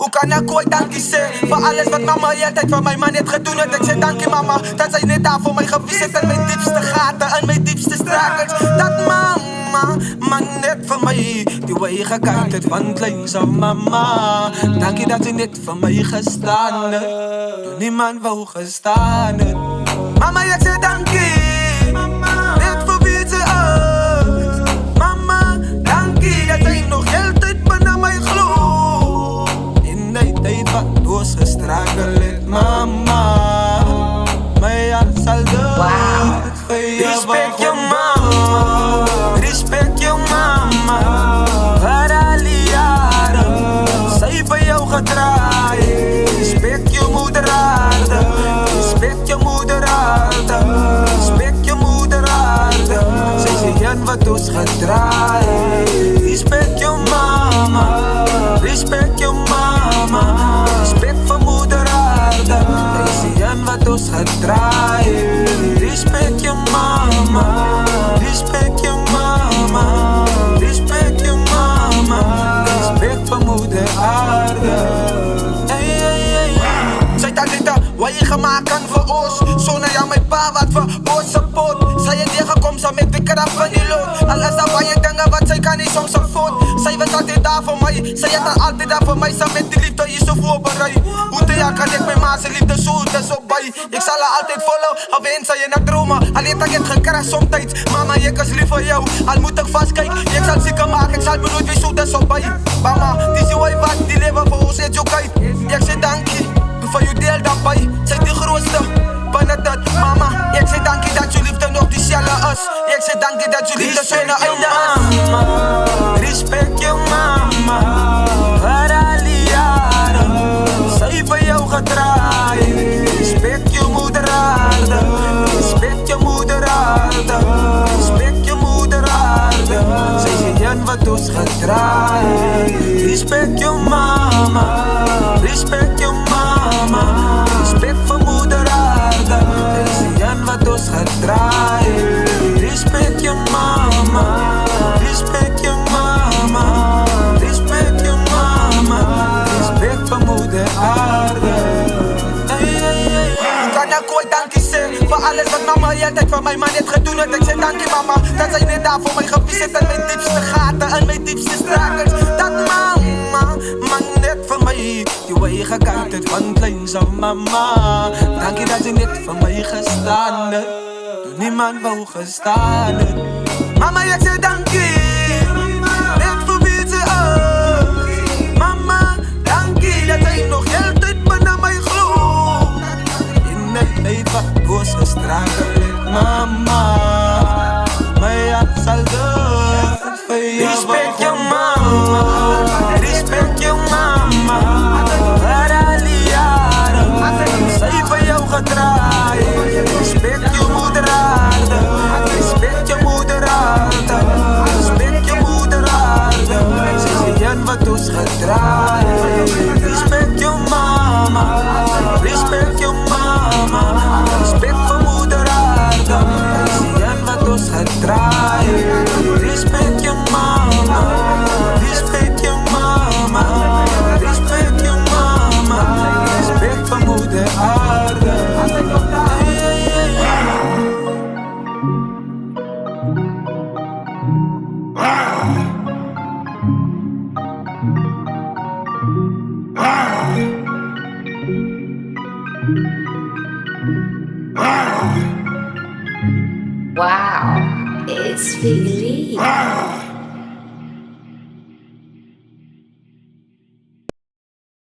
Hoe kan ik ooit dankie zeggen voor alles wat mama de hele tijd voor mij man heeft gedaan? Ik zeg dankie mama, dat zij net daar voor mij geweest is. En mijn diepste gaten en mijn diepste strakers. Dat mama, man net voor mij die wegen kijkt het van kleins af mama. Dankie dat ze net voor mij gestaan heeft. Toen niemand wou gestaan heeft. Mama, ik zeg dankie. Net voor wie ze is. Mama, dankie dat zij nog heel tijd naar mij geloof. In die tijd wat doorgestruikeld, mama. Mij als zal doen. Respect je mama. Respect je mama. Voor al die jaren. Zij voor jou gedraaid. Respect je moeder aarde. Respect je moeder aarde. Respect je moeder aarde. Zij zei Jan wat ons gedraaid. Respect je mama. Respect je mama. Respect voor moeder aarde. Zij zei Jan wat ons gedraaid. Respect je mama. Respect je mama. Respect je mama. Respect voor moeder aarde. Zij dacht niet wat je gemaakt kan voor ons. Zonder jou mijn pa wat voor ons support. Zij je tegenkomt zo met de kracht van die lood. Alles dat waar je denkt wat zij kan is soms een fout. Zij was altijd daar voor mij. Zij is er altijd daar voor mij. Samen met die liefde is zo voorbereid. Hoe te jaar kan ik mijn ma's liefde zo bij. Ik zal haar altijd volgen, al wens zij je naar dromen. Alleen dat ik het gekracht somtijds. Mama, ik is lief voor jou. Al moet ik vastkijken, ik zal zieken maken. Ik zal me nooit weer zo bij. Mama, die zie wij wat, die leven voor ons is oké. Ik zeg dankie. Voor je deel daarbij, zij de grootste. Binnen dat mama, ik zeg dankie dat je liefde nog diezelfde is. Ik zeg dankie dat je liefde zo'n einde is. Respect je mama, voor al die jaren. Zij voor jou gedraaid. Respect je moeder aarde. Respect je moeder aarde. Respect je moeder aarde. Zij zei Jan wat ons gedraaid. Respect je mama. Respect je mama. Respect voor moeder aarde. Zij zei Jan wat ons gedraaid. Respect je mama. Respect je mama. Respect je mama. Respect voor moeder aarde. Kan ik ooit dankie zeggen voor alles wat mama de hele tijd voor mij man heeft gedaan? Ik zeg dankie mama, dat zij net daar voor mij geweest is. En mijn diepste gaten en mijn diepste strakers. Dat mama, man net voor mij die wegen kijkt het van kleins af mama. Dankie dat ze net voor mij gestaan heeft. Toen niemand wou gestaan heeft. Mama, ik zeg dankie. Net voor wie ze is. Mama, dankie dat zij nog heel tijd naar mij geloof. In de tijd wat doorgestruikeld, mama. Mij als zal doen. Respect je mama. Respect je mama. Voor al die jaren. Zij voor jou gedraaid. Respect je moeder aarde. Respect je moeder aarde. Respect je moeder aarde. Zij zei Jan wat ons gedraaid. Respect je mama. Respect je mama. Respect voor moeder aarde. Zij zei Jan wat ons gedraaid. Respect je mama. Respect je mama. Respect je mama. Respect voor moeder aarde. Wow, it's Big Lee.